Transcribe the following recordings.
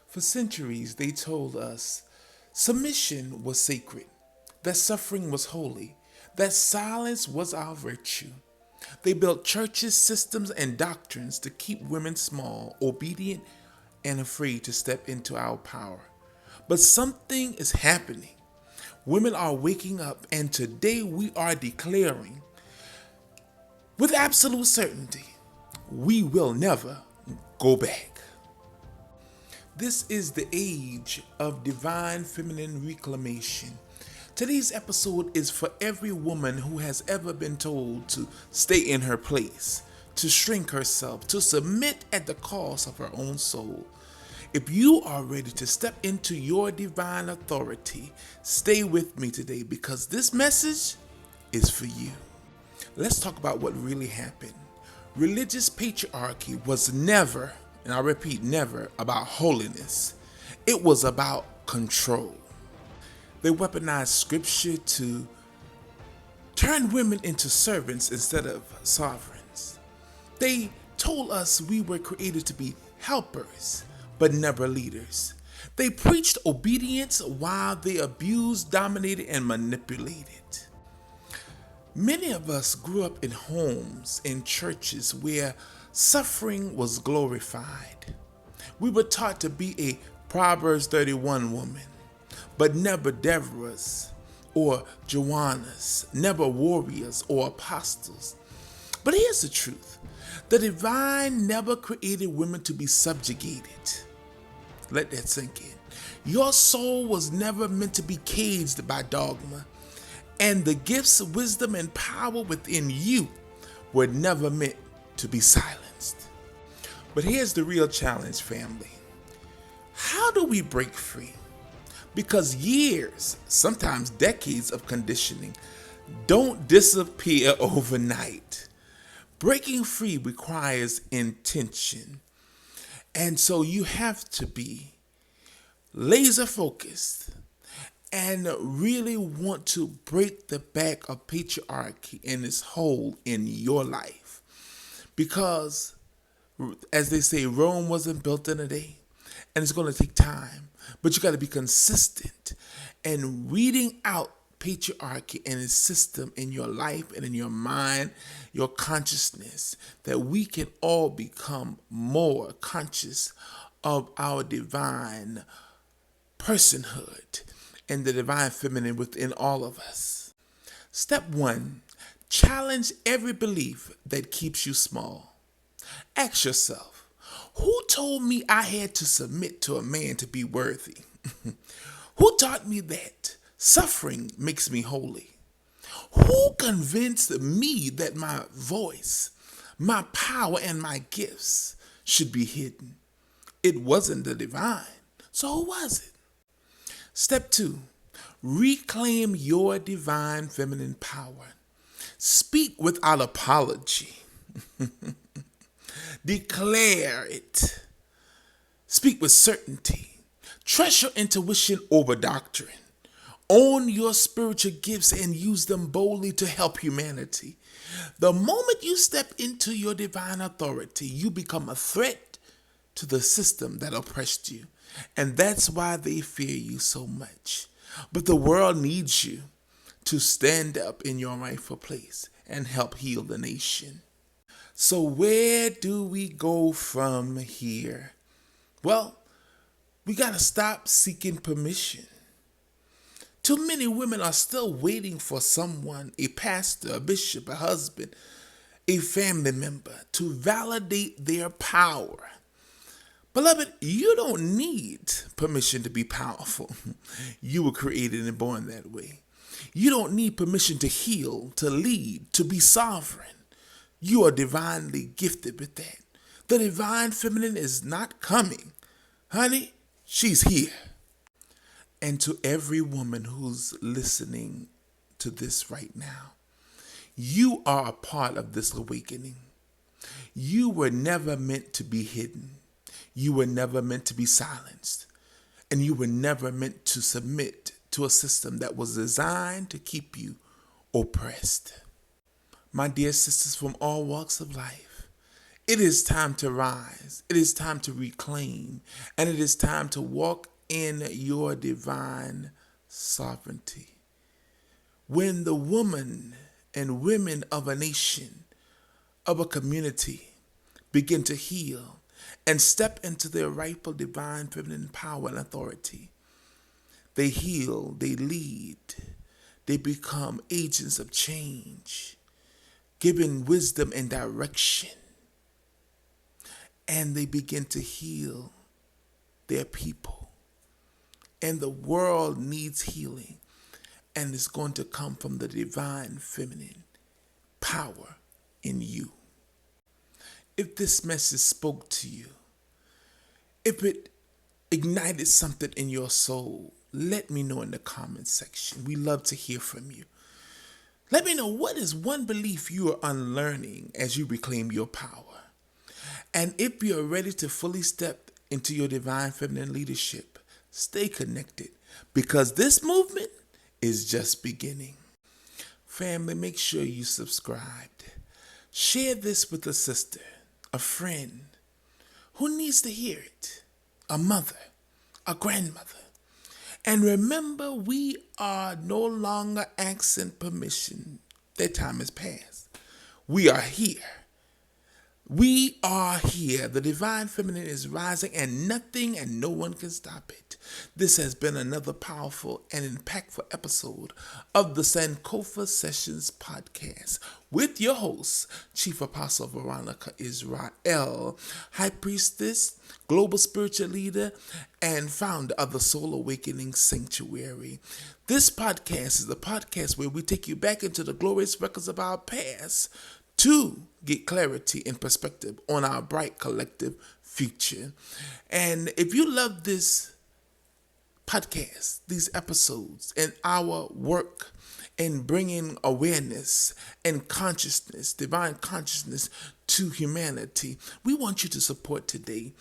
For centuries, they told us submission was sacred, that suffering was holy, that silence was our virtue. They built churches, systems, and doctrines to keep women small, obedient, and afraid to step into our power. But something is happening. Women are waking up, and today we are declaring with absolute certainty we will never go back. This is the age of divine feminine reclamation. Today's episode is for every woman who has ever been told to stay in her place, to shrink herself, to submit at the cost of her own soul. If you are ready to step into your divine authority, stay with me today because this message is for you. Let's talk about what really happened. Religious patriarchy was never, and I repeat, never about holiness. It was about control. They weaponized scripture to turn women into servants instead of sovereigns. They told us we were created to be helpers, but never leaders. They preached obedience while they abused, dominated, and manipulated. Many of us grew up in homes and churches where suffering was glorified. We were taught to be a Proverbs 31 woman, but never Deborahs or Joannas, never warriors or apostles. But here's the truth. The divine never created women to be subjugated. Let that sink in. Your soul was never meant to be caged by dogma, and the gifts, wisdom, and power within you were never meant to be silenced. But here's the real challenge, family. How do we break free? Because years, sometimes decades of conditioning don't disappear overnight. Breaking free requires intention. And so you have to be laser focused and really want to break the back of patriarchy and its hold in your life. Because, as they say, Rome wasn't built in a day, and it's going to take time. But you got to be consistent and weeding out patriarchy and its system in your life and in your mind, your consciousness, that we can all become more conscious of our divine personhood and the divine feminine within all of us. Step 1, challenge every belief that keeps you small. Ask yourself, who told me I had to submit to a man to be worthy? Who taught me that suffering makes me holy? Who convinced me that my voice, my power, and my gifts should be hidden? It wasn't the divine. So who was it? Step 2, reclaim your divine feminine power. Speak without apology. Declare it. Speak with certainty. Trust your intuition over doctrine. Own your spiritual gifts and use them boldly to help humanity. The moment you step into your divine authority, you become a threat to the system that oppressed you. And that's why they fear you so much. But the world needs you to stand up in your rightful place and help heal the nation. So where do we go from here? Well, we got to stop seeking permission. Too many women are still waiting for someone, a pastor, a bishop, a husband, a family member, to validate their power. Beloved, you don't need permission to be powerful. You were created and born that way. You don't need permission to heal, to lead, to be sovereign. You are divinely gifted with that. The divine feminine is not coming. Honey, she's here. And to every woman who's listening to this right now, you are a part of this awakening. You were never meant to be hidden. You were never meant to be silenced. And you were never meant to submit to a system that was designed to keep you oppressed. My dear sisters from all walks of life, It is time to rise. It is time to reclaim. And it is time to walk in your divine sovereignty. When the woman and women of a nation, of a community, begin to heal and step into their rightful divine feminine power and authority, they heal, they lead, they become agents of change, giving wisdom and direction, and they begin to heal their people. And the world needs healing, and it's going to come from the divine feminine power in you. If this message spoke to you, if it ignited something in your soul, let me know in the comments section. We love to hear from you. Let me know, what is one belief you are unlearning as you reclaim your power? And if you're ready to fully step into your divine feminine leadership, stay connected, because this movement is just beginning. Family, make sure you subscribed. Share this with a sister, a friend who needs to hear it, a mother, a grandmother. And remember, we are no longer asking permission. That time has passed. We are here. We are here. The divine feminine is rising, and nothing and no one can stop it. This has been another powerful and impactful episode of the Sankofa Sessions podcast with your host, Chief Apostle Veronica Israel, High Priestess, Global Spiritual Leader, and founder of the Soul Awakening Sanctuary. This podcast is a podcast where we take you back into the glorious records of our past to get clarity and perspective on our bright collective future. And if you love this podcast, these episodes, and our work in bringing awareness and consciousness, divine consciousness to humanity, we want you to support today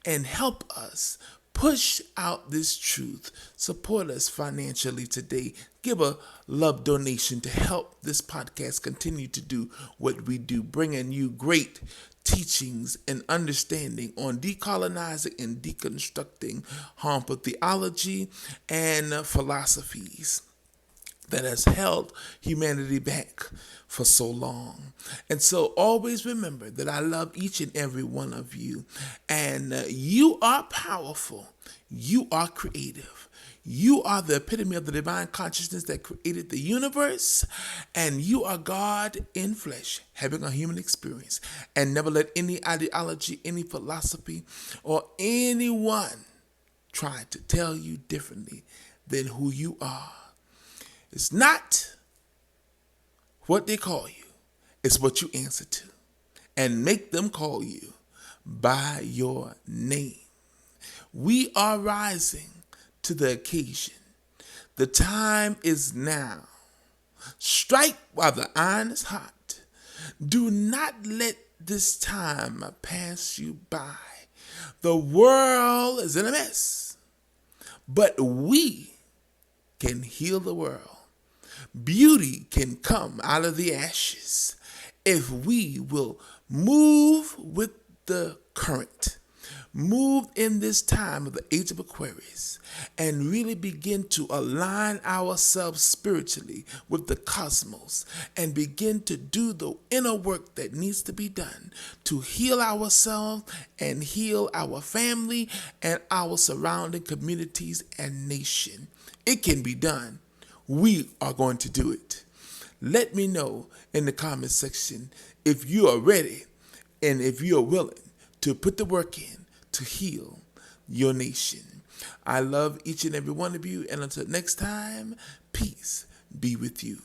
and help us push out this truth. Support us financially today. Give a love donation to help this podcast continue to do what we do, bringing you great teachings and understanding on decolonizing and deconstructing harmful theology and philosophies that has held humanity back for so long. And so always remember that I love each and every one of you, and you are powerful. You are creative. You are the epitome of the divine consciousness that created the universe, and you are God in flesh, having a human experience. And never let any ideology, any philosophy, or anyone try to tell you differently than who you are. It's not what they call you. It's what you answer to. And make them call you by your name. We are rising to the occasion. The time is now. Strike while the iron is hot. Do not let this time pass you by. The world is in a mess, but we can heal the world. Beauty can come out of the ashes if we will move with the current. Move in this time of the age of Aquarius and really begin to align ourselves spiritually with the cosmos and begin to do the inner work that needs to be done to heal ourselves and heal our family and our surrounding communities and nation. It can be done. We are going to do it. Let me know in the comment section if you are ready and if you are willing to put the work in to heal your nation. I love each and every one of you, and until next time, peace be with you.